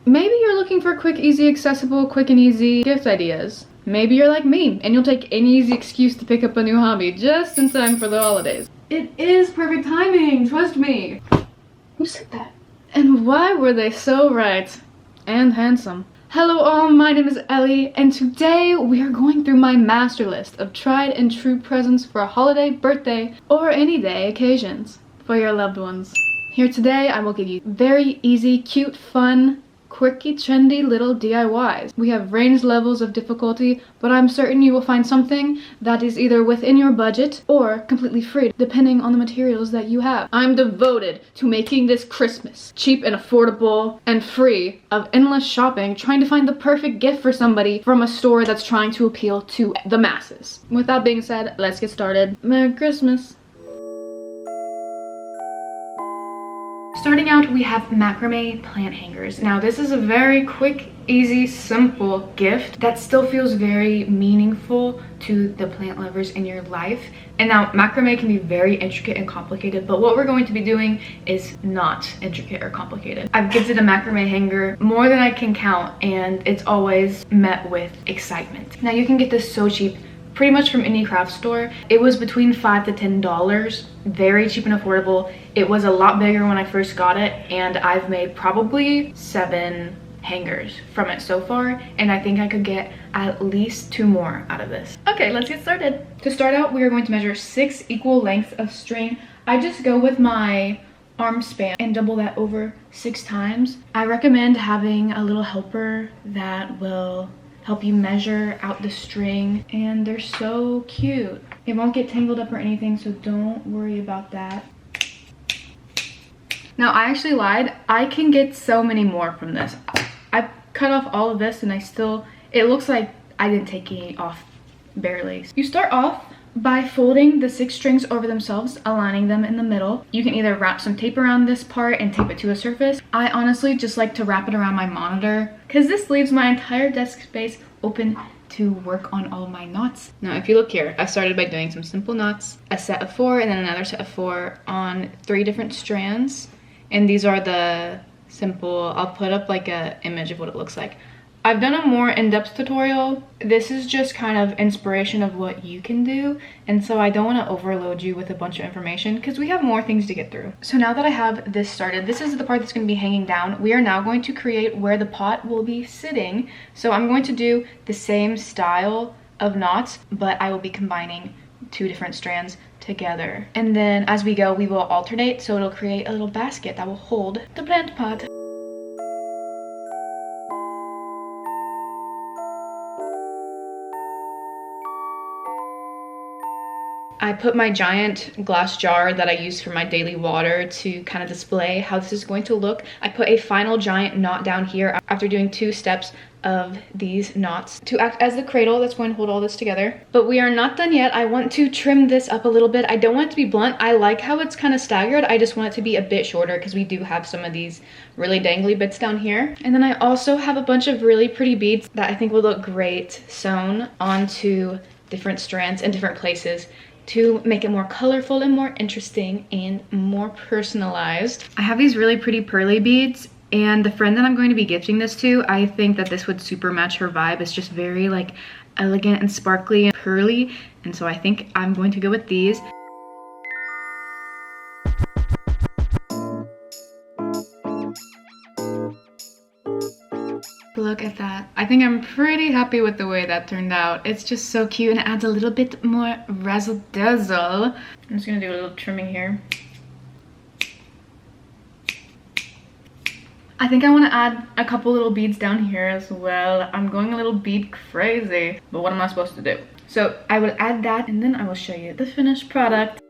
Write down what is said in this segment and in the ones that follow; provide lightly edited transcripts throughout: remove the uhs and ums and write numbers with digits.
Maybe you're looking for quick, easy, accessible, quick and easy gift ideas. Maybe you're like me and you'll take any easy excuse to pick up a new hobby just in time for the holidays. It is perfect timing, trust me. Who said that? And why were they so right? And handsome. Hello all, my name is Ellie, and today we are going through my master list of tried and true presents for a holiday, birthday, or any day occasions for your loved ones. Here today, I will give you very easy, cute, fun, quirky, trendy little DIYs. We have ranged levels of difficulty, but I'm certain you will find something that is either within your budget or completely free, depending on the materials that you have. I'm devoted to making this Christmas cheap and affordable and free of endless shopping, trying to find the perfect gift for somebody from a store that's trying to appeal to the masses. With that being said, let's get started. Merry Christmas. Starting out, we have macrame plant hangers. Now, this is a very quick, easy, simple gift that still feels very meaningful to the plant lovers in your life. And now, macrame can be very intricate and complicated, but what we're going to be doing is not intricate or complicated. I've gifted a macrame hanger more than I can count, and it's always met with excitement. Now, you can get this so cheap, pretty much from any craft store. It was between $5 to $10, very cheap and affordable. It was a lot bigger when I first got it, and I've made probably 7 hangers from it so far, and I think I could get at least 2 more out of this. Okay, let's get started. To start out, we are going to measure 6 equal lengths of string. I just go with my arm span and double that over 6 times. I recommend having a little helper that will help you measure out the string, and they're so cute. It won't get tangled up or anything, so don't worry about that. Now, I actually lied. I can get so many more from this. I cut off all of this and it looks like I didn't take any off, barely. You start off by folding the 6 strings over themselves, aligning them in the middle. You can either wrap some tape around this part and tape it to a surface. I honestly just like to wrap it around my monitor because this leaves my entire desk space open to work on all my knots. Now, if you look here, I started by doing some simple knots, a set of 4 and then another set of 4 on 3 different strands. And these are the simple, I'll put up like a image of what it looks like. I've done a more in-depth tutorial. This is just kind of inspiration of what you can do, and so I don't want to overload you with a bunch of information because we have more things to get through. So now that I have this started, this is the part that's going to be hanging down. We are now going to create where the pot will be sitting. So I'm going to do the same style of knots, but I will be combining 2 different strands together. And then as we go, we will alternate, so it'll create a little basket that will hold the plant pot. I put my giant glass jar that I use for my daily water to kind of display how this is going to look. I put a final giant knot down here after doing 2 steps of these knots to act as the cradle that's going to hold all this together. But we are not done yet. I want to trim this up a little bit. I don't want it to be blunt. I like how it's kind of staggered. I just want it to be a bit shorter because we do have some of these really dangly bits down here. And then I also have a bunch of really pretty beads that I think will look great sewn onto different strands in different places to make it more colorful and more interesting and more personalized. I have these really pretty pearly beads, and the friend that I'm going to be gifting this to, I think that this would super match her vibe. It's just very like elegant and sparkly and pearly, and so I think I'm going to go with these. Look at that. I think I'm pretty happy with the way that turned out. It's just so cute and it adds a little bit more razzle dazzle. I'm just gonna do a little trimming here. I think I want to add a couple little beads down here as well. I'm going a little bead crazy, but what am I supposed to do? So I will add that and then I will show you the finished product.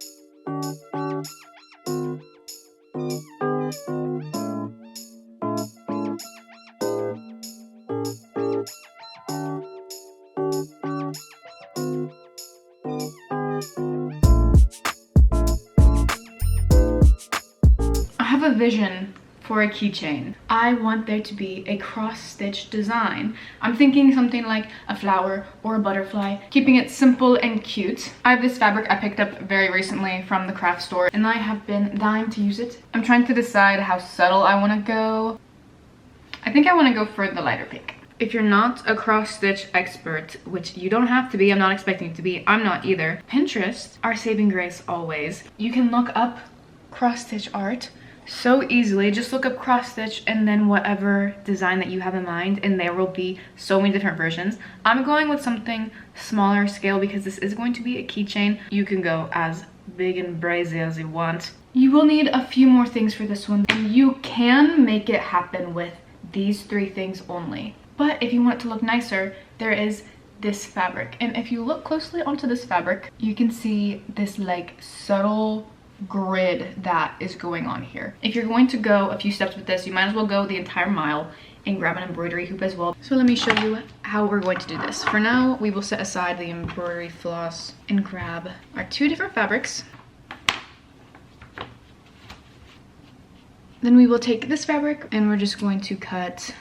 I have a vision for a keychain. I want there to be a cross-stitch design. I'm thinking something like a flower or a butterfly, keeping it simple and cute. I have this fabric I picked up very recently from the craft store and I have been dying to use it. I'm trying to decide how subtle I want to go. I think I want to go for the lighter pink. If you're not a cross stitch expert, which you don't have to be, I'm not expecting you to be, I'm not either. Pinterest, our saving grace always. You can look up cross stitch art so easily. Just look up cross stitch and then whatever design that you have in mind, and there will be so many different versions. I'm going with something smaller scale because this is going to be a keychain. You can go as big and brazy as you want. You will need a few more things for this one, and you can make it happen with these 3 things only. But if you want it to look nicer, there is this fabric. And if you look closely onto this fabric, you can see this like subtle grid that is going on here. If you're going to go a few steps with this, you might as well go the entire mile and grab an embroidery hoop as well. So let me show you how we're going to do this. For now, we will set aside the embroidery floss and grab our 2 different fabrics. Then we will take this fabric and we're just going to cut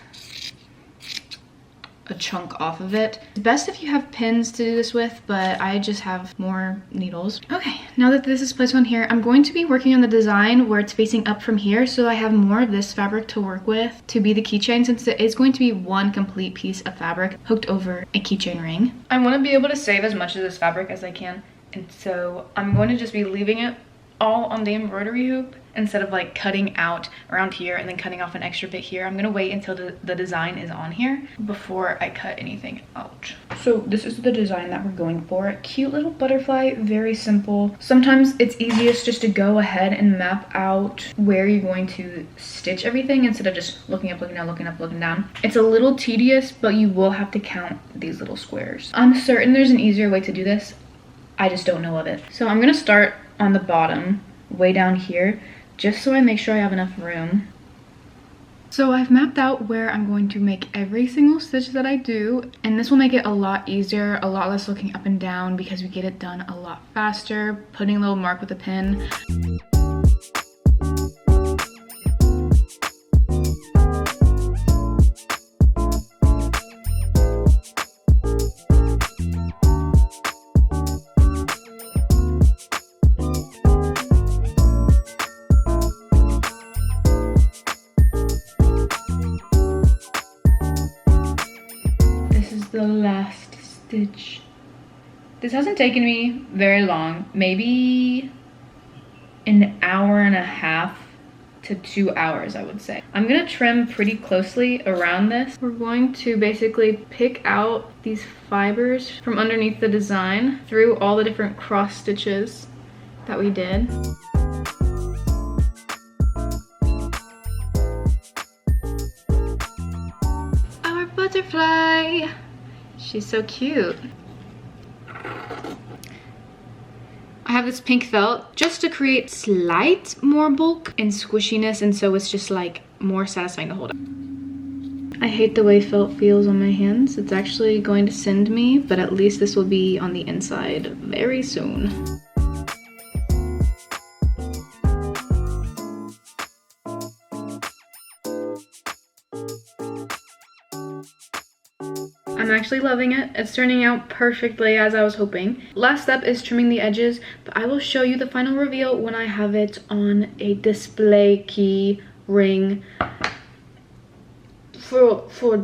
a chunk off of it. It's best if you have pins to do this with, but I just have more needles. Okay, now that this is placed on here, I'm going to be working on the design where it's facing up from here, so I have more of this fabric to work with to be the keychain, since it is going to be one complete piece of fabric hooked over a keychain ring. I want to be able to save as much of this fabric as I can, and so I'm going to just be leaving it all on the embroidery hoop instead of like cutting out around here and then cutting off an extra bit here. I'm gonna wait until the design is on here before I cut anything out. So this is the design that we're going for. Cute little butterfly, very simple. Sometimes it's easiest just to go ahead and map out where you're going to stitch everything instead of just looking up, looking down, looking up, looking down. It's a little tedious, but you will have to count these little squares. I'm certain there's an easier way to do this. I just don't know of it. So I'm gonna start on the bottom, way down here, just so I make sure I have enough room. So I've mapped out where I'm going to make every single stitch that I do, and this will make it a lot easier, a lot less looking up and down because we get it done a lot faster, putting a little mark with a pin. The last stitch. This hasn't taken me very long, maybe an hour and a half to 2 hours, I would say. I'm gonna trim pretty closely around this. We're going to basically pick out these fibers from underneath the design through all the different cross stitches that we did. Our butterfly! She's so cute. I have this pink felt just to create slight more bulk and squishiness, and so it's just like more satisfying to hold up. I hate the way felt feels on my hands. It's actually going to send me, but at least this will be on the inside very soon. I'm actually loving it. It's turning out perfectly as I was hoping. Last step is trimming the edges, but I will show you the final reveal when I have it on a display key ring for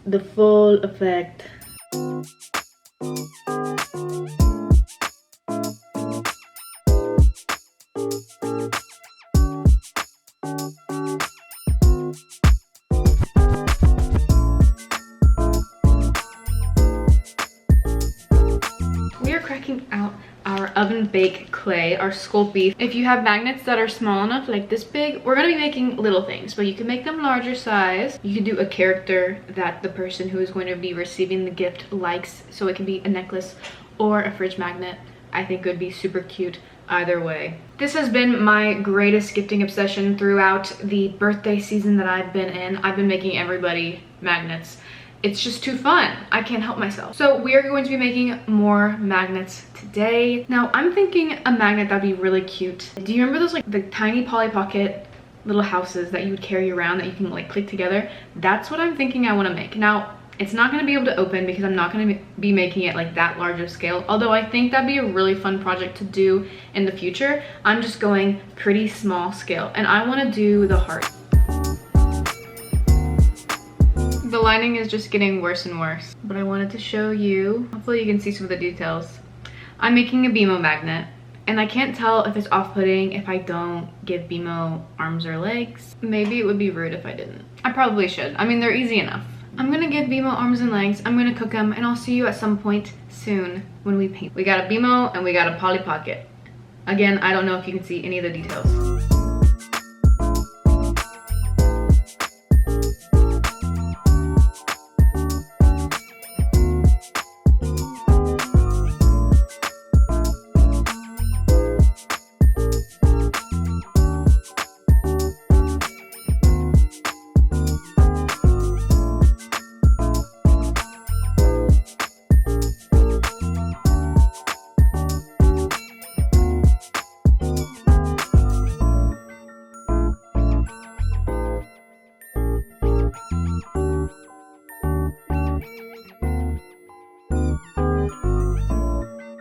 the full effect. Cracking out our oven bake clay, our Sculpey. If you have magnets that are small enough, like this big, we're gonna be making little things, but you can make them larger size. You can do a character that the person who is going to be receiving the gift likes, so it can be a necklace or a fridge magnet. I think it would be super cute either way. This has been my greatest gifting obsession throughout the birthday season that I've been in. I've been making everybody magnets. It's just too fun. I can't help myself. So we are going to be making more magnets today. Now I'm thinking a magnet that'd be really cute. Do you remember those like the tiny Polly Pocket little houses that you would carry around that you can like click together? That's what I'm thinking I want to make. Now it's not going to be able to open because I'm not going to be making it like that large of scale. Although I think that'd be a really fun project to do in the future. I'm just going pretty small scale and I want to do the heart. The lining is just getting worse and worse. But I wanted to show you, hopefully you can see some of the details. I'm making a BMO magnet. And I can't tell if it's off-putting if I don't give BMO arms or legs. Maybe it would be rude if I didn't. I probably should. I mean, they're easy enough. I'm gonna give BMO arms and legs. I'm gonna cook them, and I'll see you at some point soon when we paint. We got a BMO and we got a Polly Pocket. Again, I don't know if you can see any of the details.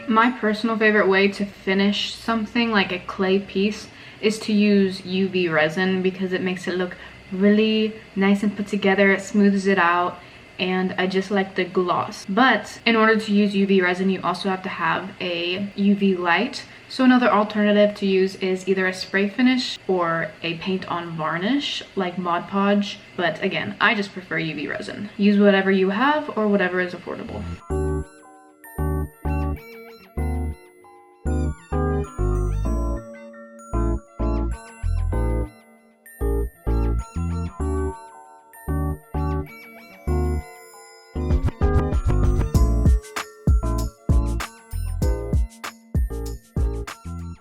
My personal favorite way to finish something like a clay piece is to use UV resin because it makes it look really nice and put together. It smooths it out, and I just like the gloss. But in order to use UV resin, you also have to have a UV light. So another alternative to use is either a spray finish or a paint on varnish like Mod Podge. But again, I just prefer UV resin. Use whatever you have or whatever is affordable.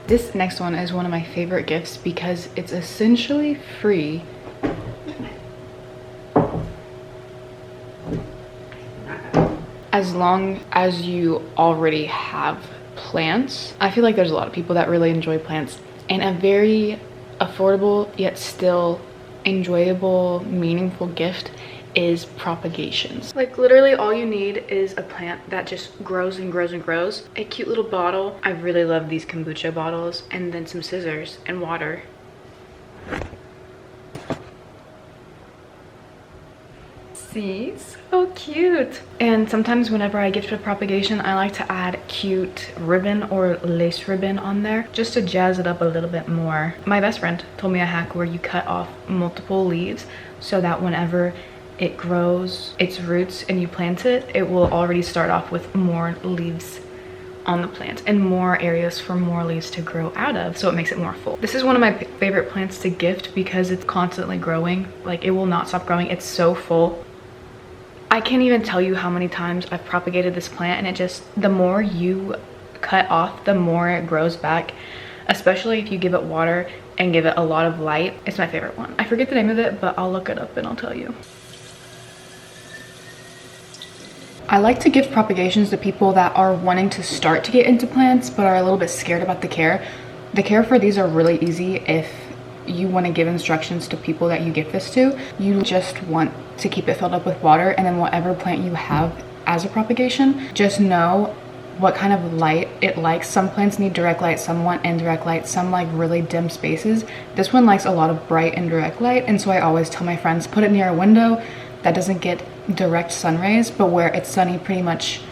This next one is one of my favorite gifts because it's essentially free. As long as you already have plants. I feel like there's a lot of people that really enjoy plants, and a very affordable yet still enjoyable, meaningful gift is propagations. Like literally all you need is a plant that just grows and grows and grows. A cute little bottle. I really love these kombucha bottles, and then some scissors and water. See, so cute. And sometimes whenever I gift a propagation, I like to add cute ribbon or lace ribbon on there just to jazz it up a little bit more. My best friend told me a hack where you cut off multiple leaves so that whenever it grows its roots and you plant it, it will already start off with more leaves on the plant and more areas for more leaves to grow out of, so it makes it more full. This is one of my favorite plants to gift because it's constantly growing. Like, it will not stop growing. It's so full. I can't even tell you how many times I've propagated this plant, and it just, the more you cut off, the more it grows back, especially if you give it water and give it a lot of light. It's my favorite one. I forget the name of it, but I'll look it up and I'll tell you. I like to give propagations to people that are wanting to start to get into plants but are a little bit scared about the care. The care for these are really easy if you want to give instructions to people that you gift this to. You just want to keep it filled up with water, and then whatever plant you have as a propagation, just know what kind of light it likes. Some plants need direct light, some want indirect light, some like really dim spaces. This one likes a lot of bright indirect light, and so I always tell my friends, put it near a window that doesn't get direct sun rays, but where it's sunny pretty much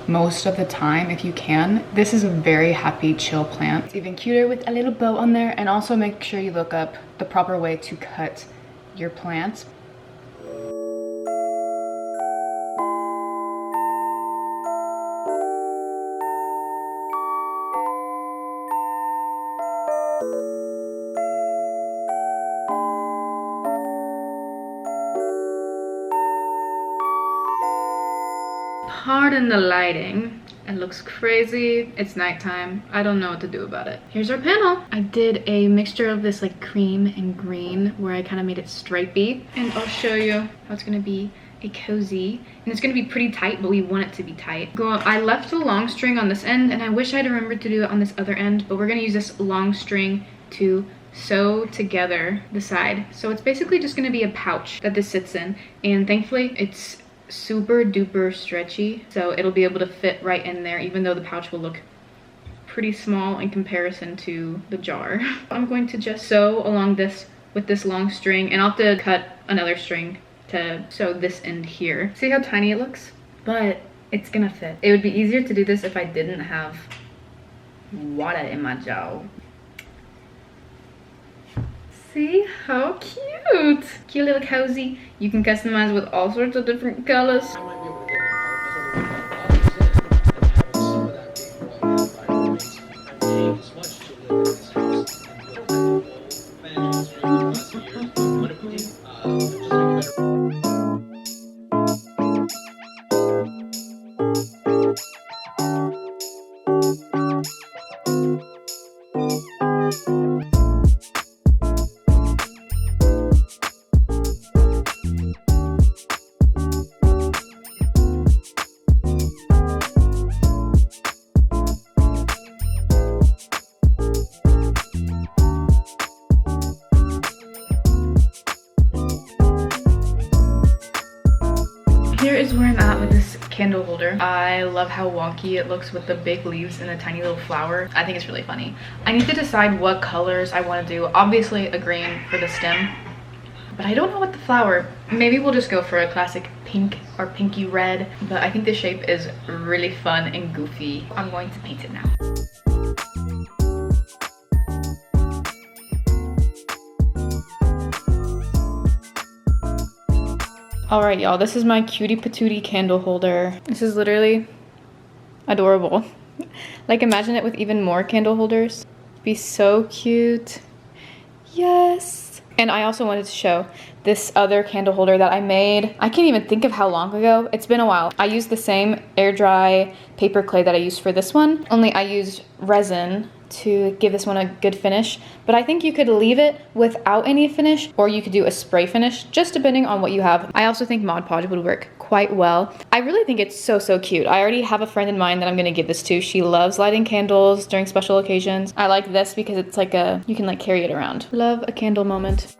most of the time if you can. This is a very happy, chill plant. It's even cuter with a little bow on there. And also make sure you look up the proper way to cut your plants. Pardon the lighting. It looks crazy. It's nighttime. I don't know what to do about it. Here's our panel. I did a mixture of this like cream and green where I kind of made it stripy. And I'll show you how it's gonna be a cozy. And it's gonna be pretty tight, but we want it to be tight. I left a long string on this end, and I wish I'd remembered to do it on this other end, but we're gonna use this long string to sew together the side. So it's basically just gonna be a pouch that this sits in. And thankfully it's super duper stretchy, so it'll be able to fit right in there, even though the pouch will look pretty small in comparison to the jar. I'm going to just sew along this with this long string, and I'll have to cut another string to sew this end here. See how tiny it looks? But it's gonna fit. It would be easier to do this if I didn't have water in my jaw. See how cute. Cute little cozy. You can customize with all sorts of different colors. Here is where I'm at with this candle holder. I love how wonky it looks with the big leaves and the tiny little flower. I think it's really funny. I need to decide what colors I want to do. Obviously a green for the stem, but I don't know what the flower. Maybe we'll just go for a classic pink or pinky red, but I think the shape is really fun and goofy. I'm going to paint it now. All right, y'all, this is my cutie patootie candle holder. This is literally adorable. Like, imagine it with even more candle holders. Be so cute. Yes. And I also wanted to show this other candle holder that I made. I can't even think of how long ago. It's been a while. I used the same air dry paper clay that I used for this one, only I used resin to give this one a good finish. But I think you could leave it without any finish, or you could do a spray finish, just depending on what you have. I also think Mod Podge would work quite well. I really think it's so cute. I already have a friend in mind that I'm gonna give this to. She loves lighting candles during special occasions. I like this because it's like you can like carry it around. Love a candle moment.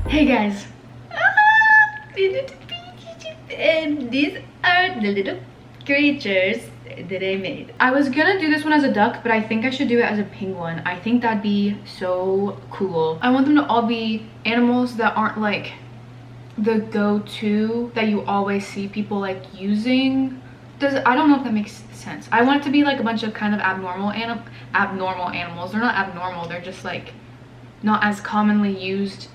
Hey guys, and these are the little creatures that I made. I was gonna do this one as a duck, but I think I should do it as a penguin. I think that'd be so cool. I want them to all be animals that aren't like the go-to that you always see people like using. I don't know if that makes sense. I want it to be like a bunch of kind of abnormal animals. They're not abnormal, they're just like not as commonly used,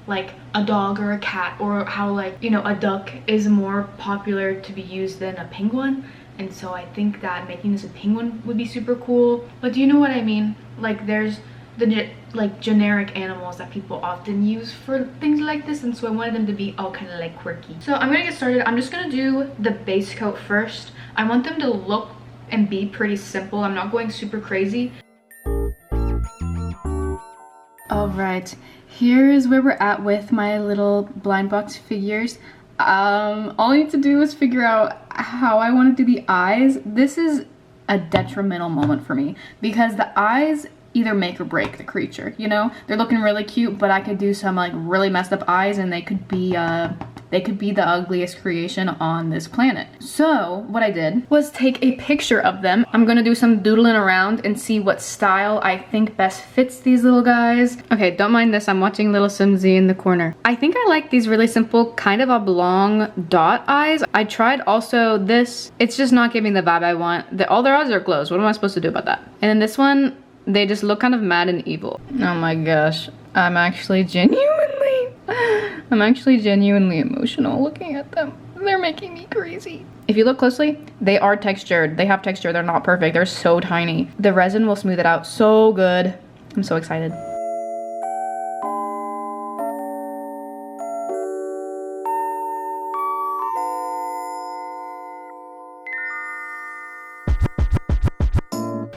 like a dog or a cat, or how like, you know, a duck is more popular to be used than a penguin. And so I think that making this a penguin would be super cool. But do you know what I mean? Like there's the like generic animals that people often use for things like this, and so I wanted them to be all kind of like quirky. So I'm gonna get started. I'm just gonna do the base coat first. I want them to look and be pretty simple. I'm not going super crazy. All right, here is where we're at with my little blind box figures. All I need to do is figure out how I want to do the eyes. This is a detrimental moment for me because the eyes either make or break the creature, you know? They're looking really cute, but I could do some like really messed up eyes and they could they could be the ugliest creation on this planet. So what I did was take a picture of them. I'm gonna do some doodling around and see what style I think best fits these little guys. Okay, don't mind this, I'm watching little Simsy in the corner. I think I like these really simple, kind of oblong dot eyes. I tried also this, it's just not giving the vibe I want. All their eyes are closed. What am I supposed to do about that? And then this one, they just look kind of mad and evil. Oh my gosh, I'm actually genuinely emotional looking at them. They're making me crazy. If you look closely, they are textured. They have texture, they're not perfect. They're so tiny. The resin will smooth it out so good. I'm so excited.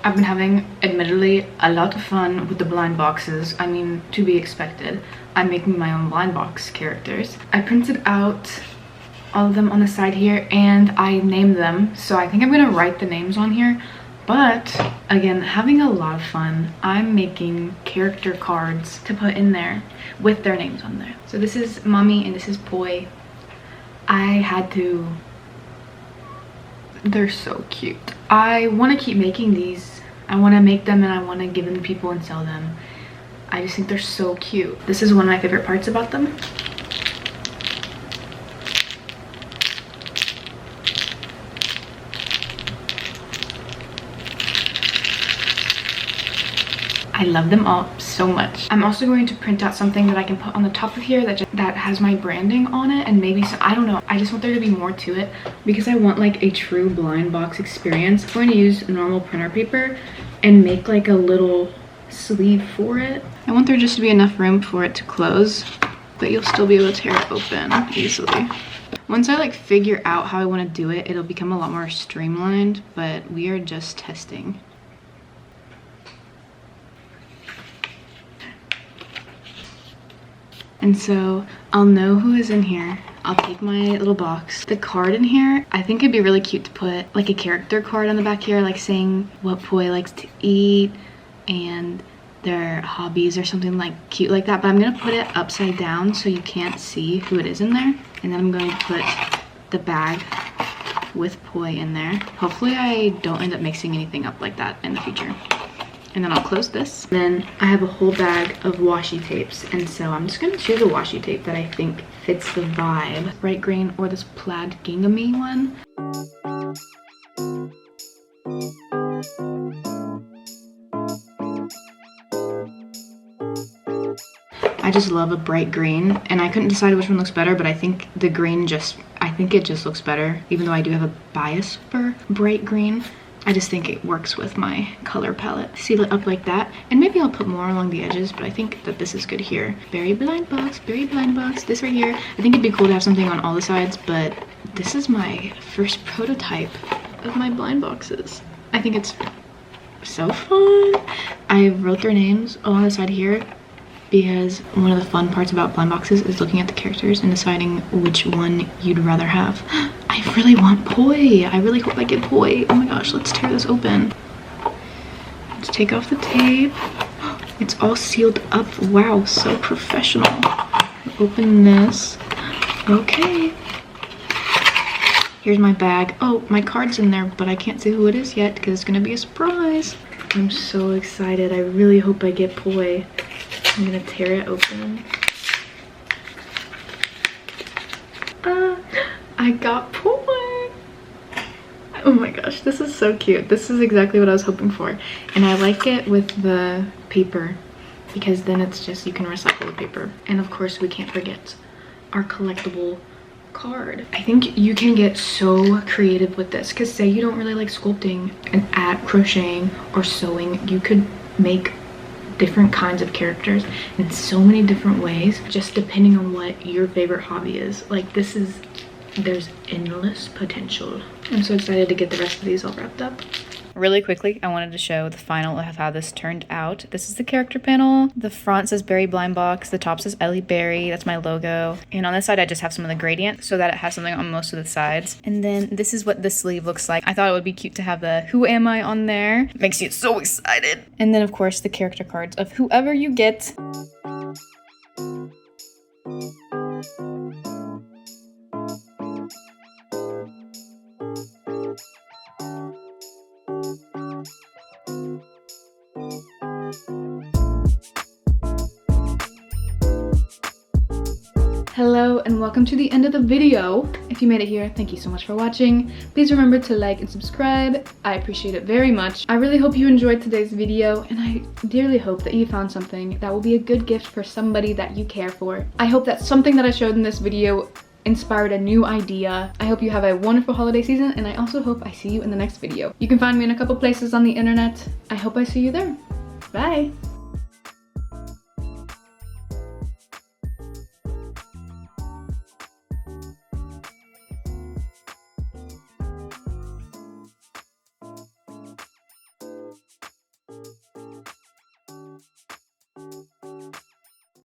I've been having, admittedly, a lot of fun with the blind boxes. I mean, to be expected. I'm making my own blind box characters. I printed out all of them on the side here and I named them. So I think I'm gonna write the names on here. But again, having a lot of fun. I'm making character cards to put in there with their names on there. So this is Mommy and this is Poi. They're so cute. I want to keep making these. I want to make them and I want to give them to people and sell them. I just think they're so cute. This is one of my favorite parts about them. I love them all so much. I'm also going to print out something that I can put on the top of here that has my branding on it, and maybe I don't know. I just want there to be more to it because I want like a true blind box experience. I'm going to use normal printer paper and make like a little sleeve for it. I want there just to be enough room for it to close, but you'll still be able to tear it open easily. Once I like figure out how I want to do it, it'll become a lot more streamlined, but we are just testing. And so I'll know who is in here. I'll take my little box. The card in here, I think it'd be really cute to put like a character card on the back here, like saying what Poi likes to eat and their hobbies or something like cute like that. But I'm gonna put it upside down so you can't see who it is in there. And then I'm going to put the bag with Poi in there. Hopefully I don't end up mixing anything up like that in the future. And then I'll close this. Then I have a whole bag of washi tapes, and so I'm just gonna choose a washi tape that I think fits the vibe. Bright green or this plaid gingham-y one. I just love a bright green, and I couldn't decide which one looks better, but I think the green I think it just looks better, even though I do have a bias for bright green. I just think it works with my color palette. Seal it up like that, and maybe I'll put more along the edges, but I think that this is good here. Berry blind box, this right here. I think it'd be cool to have something on all the sides, but this is my first prototype of my blind boxes. I think it's so fun. I wrote their names along the side here because one of the fun parts about blind boxes is looking at the characters and deciding which one you'd rather have. I really want Poi. I really hope I get Poi. Oh my gosh, let's tear this open. Let's take off the tape. It's all sealed up. Wow, so professional. Open this. Okay. Here's my bag. Oh, my card's in there, but I can't say who it is yet because it's gonna be a surprise. I'm so excited. I really hope I get Poi. I'm gonna tear it open. I got Poi. Oh my gosh, this is so cute. This is exactly what I was hoping for. And I like it with the paper because then it's just, you can recycle the paper. And of course we can't forget our collectible card. I think you can get so creative with this because say you don't really like sculpting and at crocheting or sewing, you could make different kinds of characters in so many different ways just depending on what your favorite hobby is. Like there's endless potential. I'm so excited to get the rest of these all wrapped up. Really quickly, I wanted to show the final of how this turned out. This is the character panel. The front says Berry Blind Box. The top says Ellie Berry. That's my logo. And on this side, I just have some of the gradient so that it has something on most of the sides. And then this is what the sleeve looks like. I thought it would be cute to have the Who Am I on there. Makes you so excited. And then of course the character cards of whoever you get. Hello and welcome to the end of the video. If you made it here, thank you so much for watching. Please remember to like and subscribe. I appreciate it very much. I really hope you enjoyed today's video, and I dearly hope that you found something that will be a good gift for somebody that you care for. I hope that something that I showed in this video inspired a new idea. I hope you have a wonderful holiday season, and I also hope I see you in the next video. You can find me in a couple places on the internet. I hope I see you there. Bye!